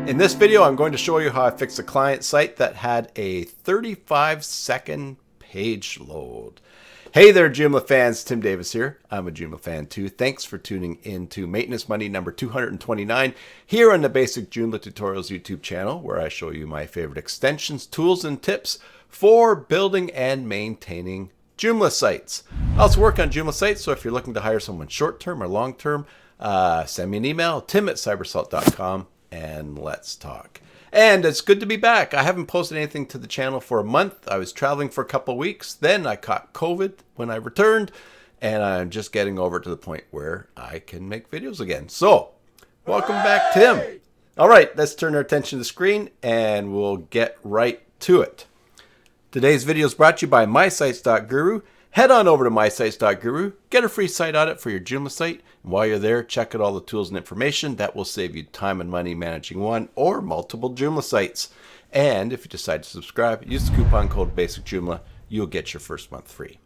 In this video, I'm going to show you how I fixed a client site that had a 35-second page load. Hey there, Joomla fans. Tim Davis here. I'm a Joomla fan too. Thanks for tuning in to Maintenance Money number 229 here on the Basic Joomla Tutorials YouTube channel, where I show you my favorite extensions, tools, and tips for building and maintaining Joomla sites. I also work on Joomla sites, so if you're looking to hire someone short-term or long-term, send me an email, tim@cybersalt.com, and let's talk. And it's good to be back. I haven't posted anything to the channel for a month. I was traveling for a couple of weeks. Then I caught COVID when I returned, and I'm just getting over to the point where I can make videos again. So, welcome back, Tim. All right, let's turn our attention to the screen, and we'll get right to it. Today's video is brought to you by mysites.guru. Head on over to mysites.guru, get a free site audit for your Joomla site, and while you're there, check out all the tools and information that will save you time and money managing one or multiple Joomla sites. And if you decide to subscribe, use the coupon code BASICJoomla, you'll get your first month free.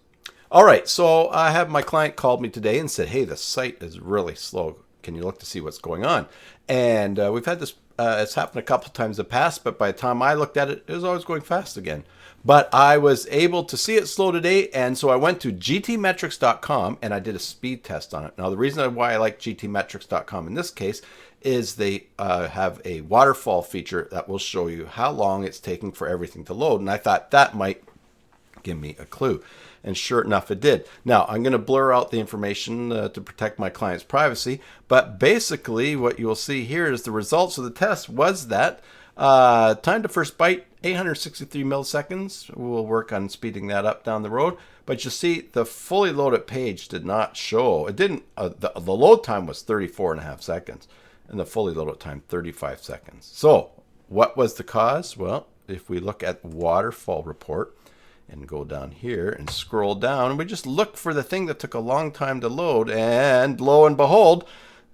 All right, so I have my client called me today and said, hey, the site is really slow. Can you look to see what's going on? And we've had this, it's happened a couple of times in the past, but by the time I looked at it, it was always going fast again. But I was able to see it slow today, and so I went to gtmetrics.com and I did a speed test on it. Now, the reason why I like gtmetrics.com in this case is they have a waterfall feature that will show you how long it's taking for everything to load, and I thought that might give me a clue. And sure enough, it did. Now, I'm going to blur out the information to protect my client's privacy, but basically what you'll see here is the results of the test was that time to first byte, 863 milliseconds. We'll work on speeding that up down the road. But you see, the fully loaded page did not show. It didn't. The load time was 34.5 seconds, and the fully loaded time 35 seconds. So, what was the cause? Well, if we look at waterfall report and go down here and scroll down, we just look for the thing that took a long time to load, and lo and behold,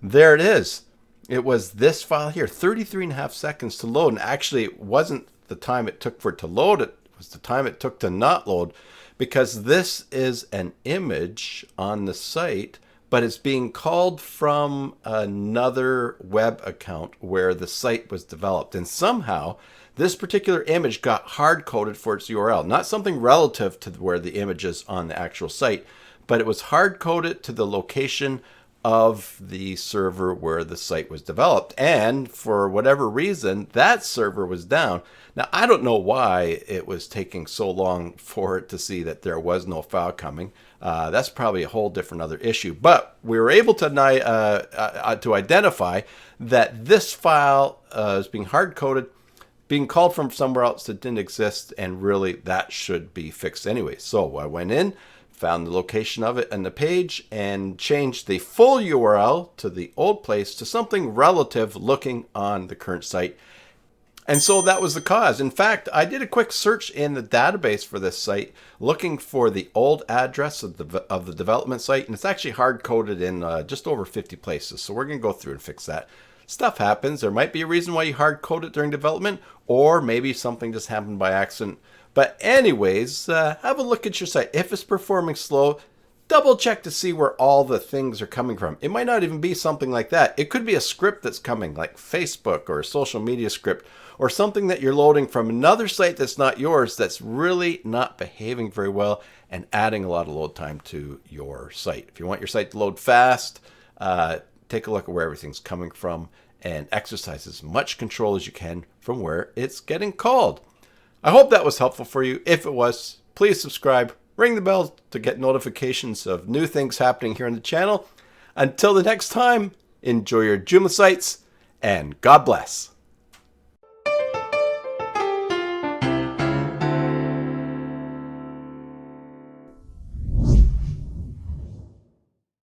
there it is. It was this file here, 33.5 seconds to load. And actually, it wasn't the time it took for it to load, it was the time it took to not load, because this is an image on the site, but it's being called from another web account where the site was developed. And somehow, this particular image got hard-coded for its URL. Not something relative to where the image is on the actual site, but it was hard-coded to the location of the server where the site was developed, and for whatever reason that server was down. Now, I don't know why it was taking so long for it to see that there was no file coming. That's probably a whole different other issue, but we were able to identify that this file is being hard-coded, being called from somewhere else that didn't exist, and really that should be fixed anyway. So I went in, found the location of it on the page, and changed the full URL to the old place to something relative looking on the current site. And so that was the cause. In fact, I did a quick search in the database for this site, looking for the old address of the development site, and it's actually hard-coded in just over 50 places. So we're going to go through and fix that. Stuff happens. There might be a reason why you hard-code it during development, or maybe something just happened by accident. But anyways, have a look at your site. If it's performing slow, double check to see where all the things are coming from. It might not even be something like that. It could be a script that's coming, like Facebook or a social media script, or something that you're loading from another site that's not yours that's really not behaving very well and adding a lot of load time to your site. If you want your site to load fast, take a look at where everything's coming from and exercise as much control as you can from where it's getting called. I hope that was helpful for you. If it was, please subscribe, ring the bell to get notifications of new things happening here on the channel. Until the next time, enjoy your Joomla sites, and God bless.